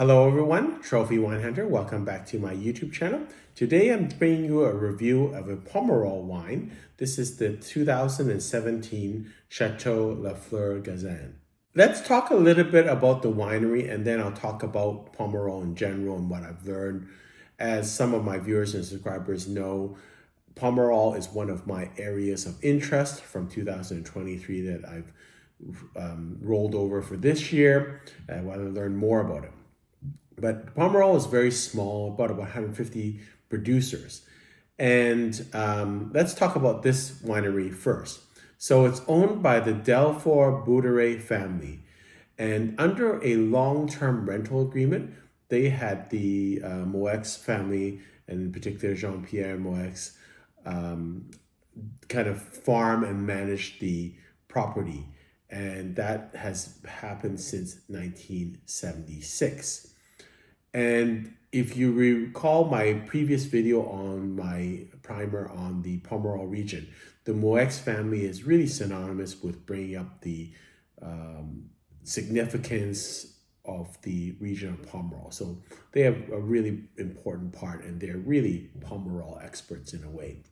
Hello everyone, Trophy Wine Hunter. Welcome back to my YouTube channel. Today I'm bringing you a review of a Pomerol wine. This is the 2017 Chateau La Fleur Gazin. Let's talk a little bit about the winery and then I'll talk about Pomerol in general and what I've learned. As some of my viewers and subscribers know, Pomerol is one of my areas of interest from 2023 that I've rolled over for this year. I want to learn more about it. But Pomerol is very small, about 150 producers. And let's talk about this winery first. So it's owned by the Delfour-Borderie family. And under a long-term rental agreement, they had the Moueix family, and in particular Jean-Pierre Moueix, kind of farm and manage the property. And that has happened since 1976. And if you recall my previous video on my primer on the Pomerol region, the Moueix family is really synonymous with bringing up the significance of the region of Pomerol. So they have a really important part and they're really Pomerol experts in a way.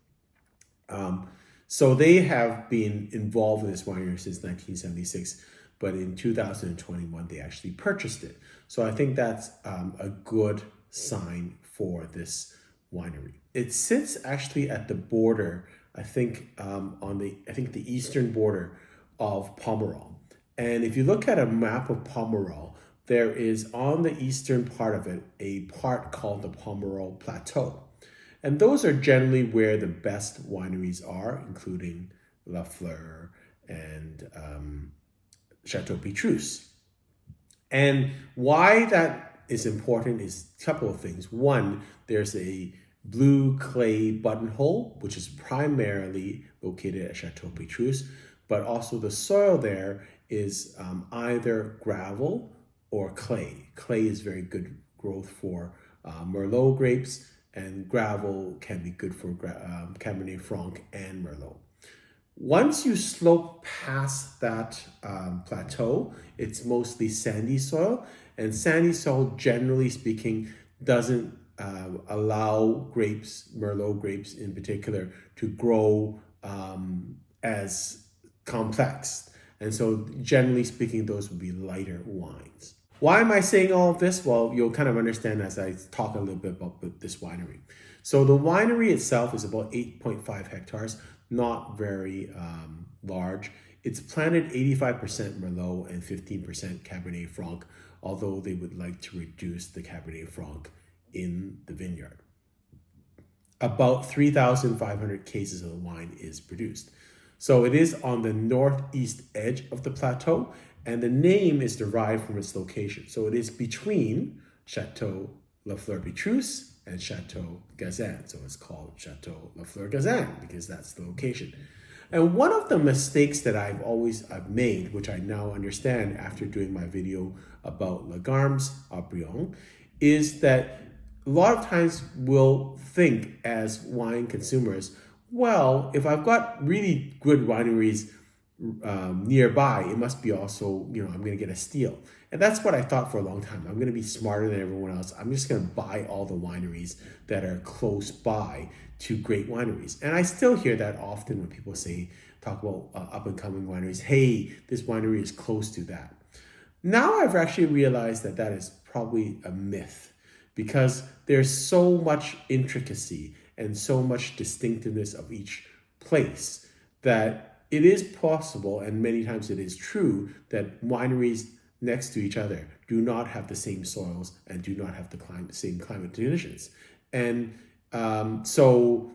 So they have been involved in this winery since 1976, but in 2021, they actually purchased it. So I think that's a good sign for this winery. It sits actually at the border, I think, on the eastern border of Pomerol. And if you look at a map of Pomerol, there is on the eastern part of it, a part called the Pomerol Plateau. And those are generally where the best wineries are, including La Fleur and Château. And why that is important is a couple of things. One, there's a blue clay buttonhole, which is primarily located at Château, but also the soil there is either gravel or clay. Clay is very good growth for Merlot grapes, and gravel can be good for Cabernet Franc and Merlot. Once you slope past that plateau, it's mostly sandy soil, and sandy soil, generally speaking, doesn't allow grapes, Merlot grapes in particular, to grow as complex. And so generally speaking, those would be lighter wines. Why am I saying all of this? Well, you'll kind of understand as I talk a little bit about this winery. So the winery itself is about 8.5 hectares, not very large. It's planted 85% Merlot and 15% Cabernet Franc, although they would like to reduce the Cabernet Franc in the vineyard. About 3,500 cases of the wine is produced. So it is on the northeast edge of the plateau, and the name is derived from its location. So it is between Chateau La Fleur and Chateau Gazin. So it's called Chateau La Fleur Gazin because that's the location. And one of the mistakes that I've made, which I now understand after doing my video about Lagarme's Haut-Brion, is that a lot of times we'll think as wine consumers, well, if I've got really good wineries nearby, it must be also, I'm going to get a steal. And that's what I thought for a long time. I'm going to be smarter than everyone else. I'm just going to buy all the wineries that are close by to great wineries. And I still hear that often when people talk about up and coming wineries. Hey, this winery is close to that. Now I've actually realized that that is probably a myth because there's so much intricacy and so much distinctiveness of each place that it is possible, and many times it is true, that wineries next to each other do not have the same soils and do not have the same climate conditions. And so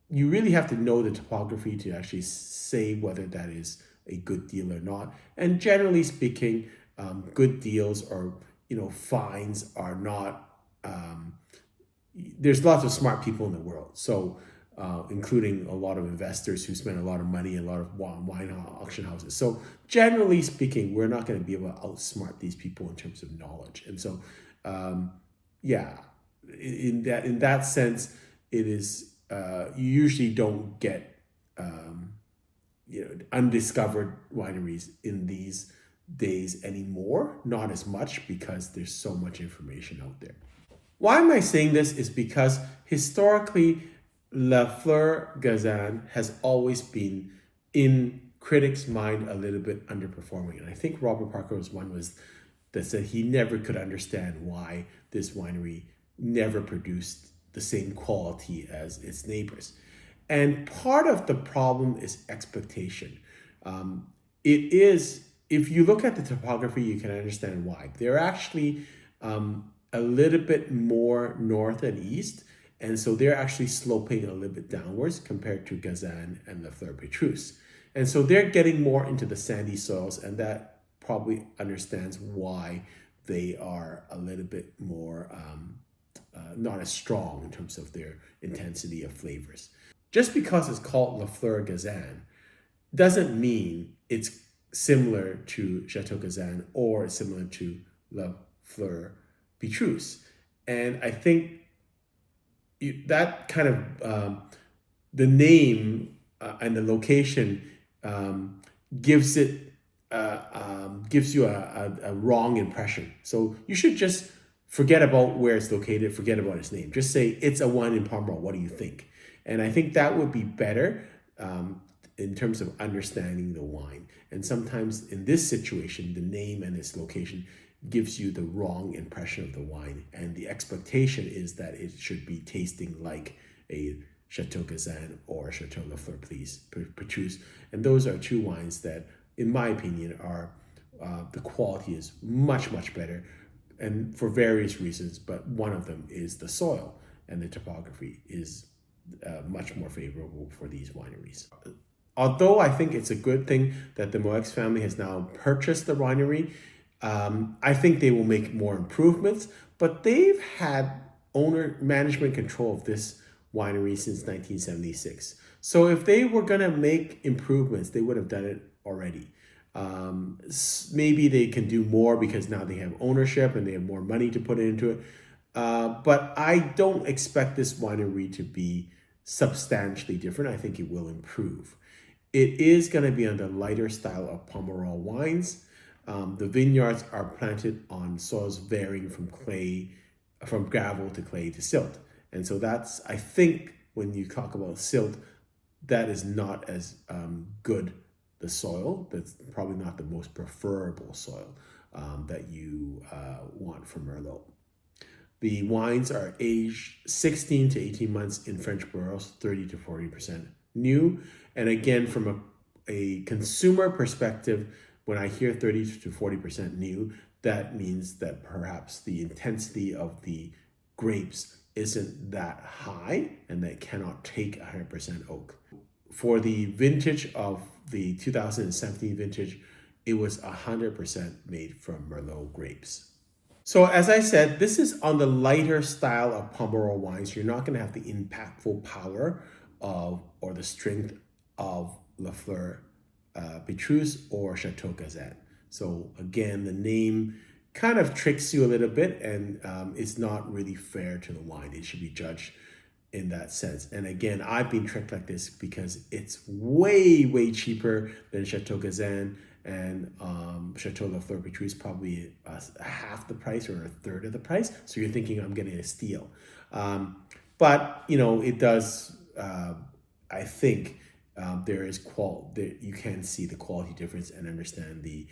you really have to know the topography to actually say whether that is a good deal or not. And generally speaking, good deals or finds are not, there's lots of smart people in the world. So including a lot of investors who spend a lot of money and a lot of wine auction houses. So generally speaking, we're not going to be able to outsmart these people in terms of knowledge. And so, in that sense, it is you usually don't get undiscovered wineries in these days anymore, not as much because there's so much information out there. Why am I saying this is because historically, La Fleur Gazin has always been in critics' mind a little bit underperforming. And I think Robert Parker was one that said he never could understand why this winery never produced the same quality as its neighbors. And part of the problem is expectation. It is, if you look at the topography, you can understand why. They're actually a little bit more north and east, and so they're actually sloping a little bit downwards compared to Gazin and the Fleur-Pétrus. And so they're getting more into the sandy soils, and that probably understands why they are a little bit more not as strong in terms of their intensity of flavors. Just because it's called La Fleur Gazin doesn't mean it's similar to Chateau Gazin or similar to La Fleur-Pétrus. And I think that kind of the name and the location gives you a wrong impression. So you should just forget about where it's located, forget about its name. Just say it's a wine in Pomerol. What do you think? And I think that would be better in terms of understanding the wine. And sometimes in this situation, the name and its location gives you the wrong impression of the wine. And the expectation is that it should be tasting like a Chateau Gazin or Chateau La Fleur Pétrus. And those are two wines that, in my opinion, are the quality is much, much better, and for various reasons, but one of them is the soil, and the topography is much more favorable for these wineries. Although I think it's a good thing that the Moueix family has now purchased the winery, I think they will make more improvements, but they've had management control of this winery since 1976. So if they were going to make improvements, they would have done it already. Maybe they can do more because now they have ownership and they have more money to put into it. But I don't expect this winery to be substantially different. I think it will improve. It is going to be on the lighter style of Pomerol wines. The vineyards are planted on soils varying from gravel to clay to silt. And so that's, I think, when you talk about silt, that is not as good the soil. That's probably not the most preferable soil that you want for Merlot. The wines are aged 16 to 18 months in French barrels, 30 to 40% new. And again, from a consumer perspective, when I hear 30 to 40% new, that means that perhaps the intensity of the grapes isn't that high and they cannot take 100% oak. For the vintage of the 2017 vintage, it was 100% made from Merlot grapes. So as I said, this is on the lighter style of Pomerol wines. You're not going to have the impactful power or the strength of La Fleur Pétrus or Chateau Gazin. So again, the name kind of tricks you a little bit, and it's not really fair to the wine. It should be judged in that sense. And again, I've been tricked like this because it's way, way cheaper than Chateau Gazin, and Chateau La Fleur Pétrus probably half the price or a third of the price. So you're thinking I'm getting a steal. But, you know, it does, I think, you can see the quality difference and understand the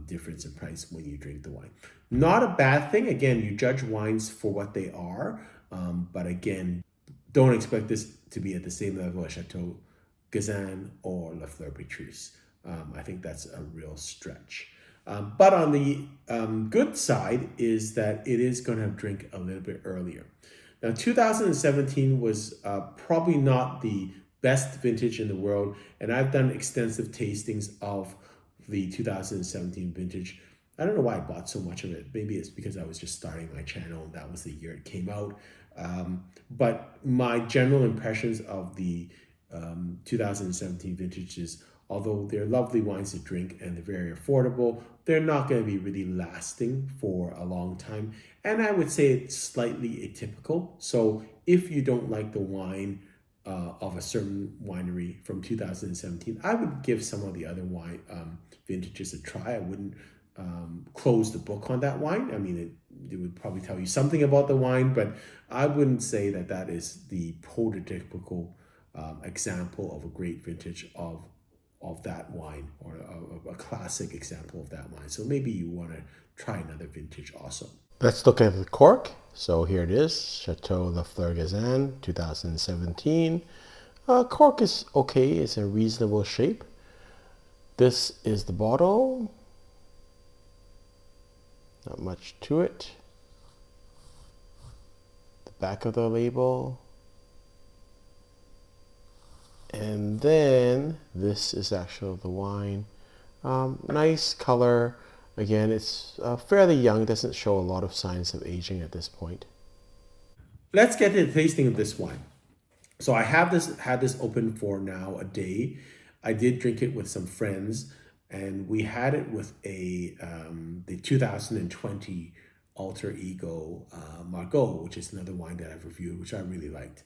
difference in price when you drink the wine. Not a bad thing. Again, you judge wines for what they are, but again, don't expect this to be at the same level as Chateau Gazin or La Fleur Pétrus. I think that's a real stretch. But on the good side is that it is going to drink a little bit earlier. Now, 2017 was probably not the best vintage in the world, and I've done extensive tastings of the 2017 vintage. I don't know why I bought so much of it. Maybe it's because I was just starting my channel and that was the year it came out. But my general impressions of the 2017 vintages, although they're lovely wines to drink and they're very affordable, they're not going to be really lasting for a long time. And I would say it's slightly atypical. So if you don't like the wine of a certain winery from 2017. I would give some of the other wine vintages a try. I wouldn't close the book on that wine. I mean, it would probably tell you something about the wine, but I wouldn't say that that is the prototypical example of a great vintage of that wine, or a classic example of that wine. So maybe you want to try another vintage also. Let's look at the cork. So here it is, Chateau La Fleur Gazin, 2017. Cork is okay, it's a reasonable shape. This is the bottle. Not much to it. The back of the label. And then this is actually the wine. Nice color. Again, it's fairly young, doesn't show a lot of signs of aging at this point. Let's get to the tasting of this wine. So I have had this open for now a day. I did drink it with some friends, and we had it with the 2020 Alter Ego Margaux, which is another wine that I've reviewed, which I really liked.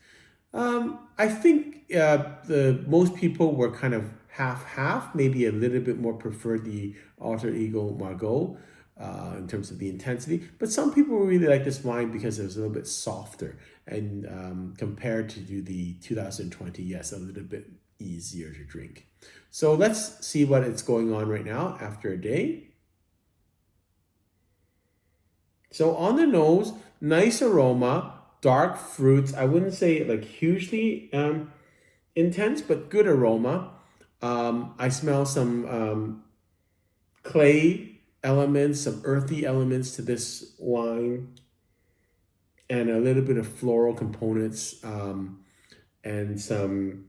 I think most people were kind of half-half, maybe a little bit more preferred the Alter Ego Margaux in terms of the intensity. But some people really like this wine because it was a little bit softer, and compared to the 2020, yes, a little bit easier to drink. So let's see what it's going on right now after a day. So on the nose, nice aroma, dark fruits. I wouldn't say like hugely intense, but good aroma. I smell some clay elements, some earthy elements to this wine, and a little bit of floral components, and some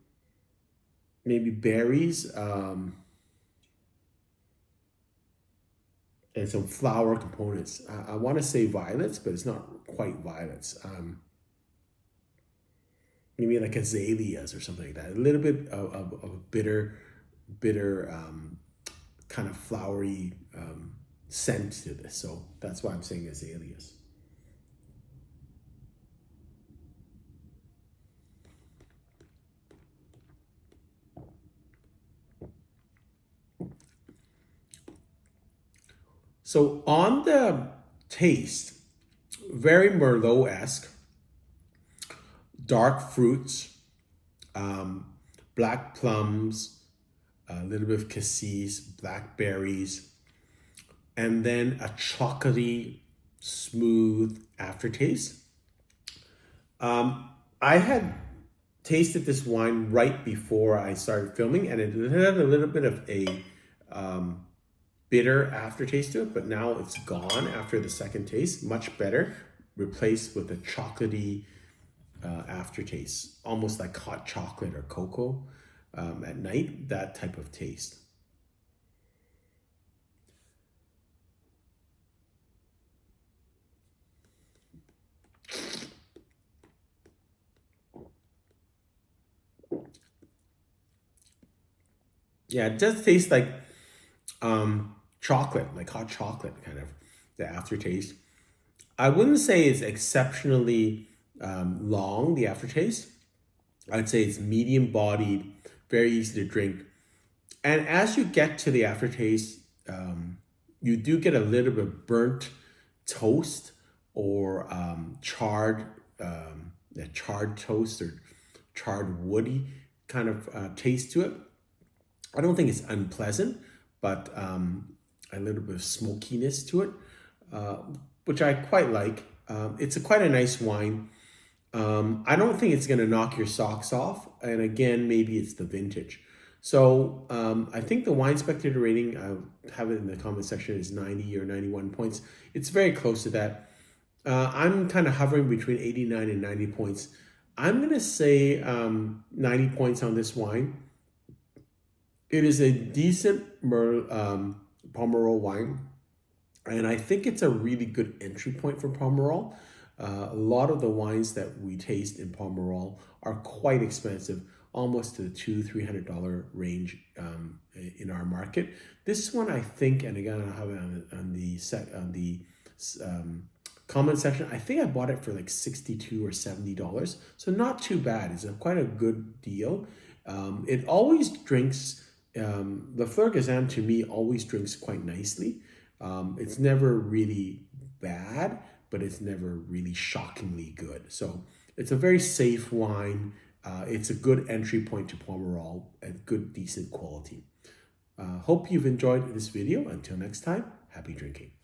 maybe berries, and some flower components. I want to say violets, but it's not quite violets. Maybe like azaleas or something like that. A little bit of bitter kind of flowery scent to this. So that's why I'm saying azaleas. So on the taste, very Merlot-esque, dark fruits, black plums, a little bit of cassis, blackberries, and then a chocolatey, smooth aftertaste. I had tasted this wine right before I started filming, and it had a little bit of a bitter aftertaste to it, but now it's gone after the second taste, much better, replaced with a chocolatey aftertaste, almost like hot chocolate or cocoa at night, that type of taste. Yeah, it does taste like chocolate, like hot chocolate, kind of the aftertaste. I wouldn't say it's exceptionally long, the aftertaste. I'd say it's medium bodied, very easy to drink. And as you get to the aftertaste, you do get a little bit of burnt toast or charred toast or charred woody kind of taste to it. I don't think it's unpleasant, but a little bit of smokiness to it, which I quite like. It's quite a nice wine. I don't think it's going to knock your socks off. And again, maybe it's the vintage. So I think the wine spectator rating, I'll have it in the comment section, is 90 or 91 points. It's very close to that. I'm kind of hovering between 89 and 90 points. I'm going to say 90 points on this wine. It is a decent Pomerol wine, and I think it's a really good entry point for Pomerol. A lot of the wines that we taste in Pomerol are quite expensive, almost to the $200-300 range in our market. This one, I think, and again, I'll have it on the comment section. I think I bought it for like $62 or $70, so not too bad. It's quite a good deal. It always drinks. The Fleur Gazin to me always drinks quite nicely. It's never really bad, but it's never really shockingly good. So it's a very safe wine. It's a good entry point to Pomerol and good, decent quality. Hope you've enjoyed this video. Until next time, happy drinking.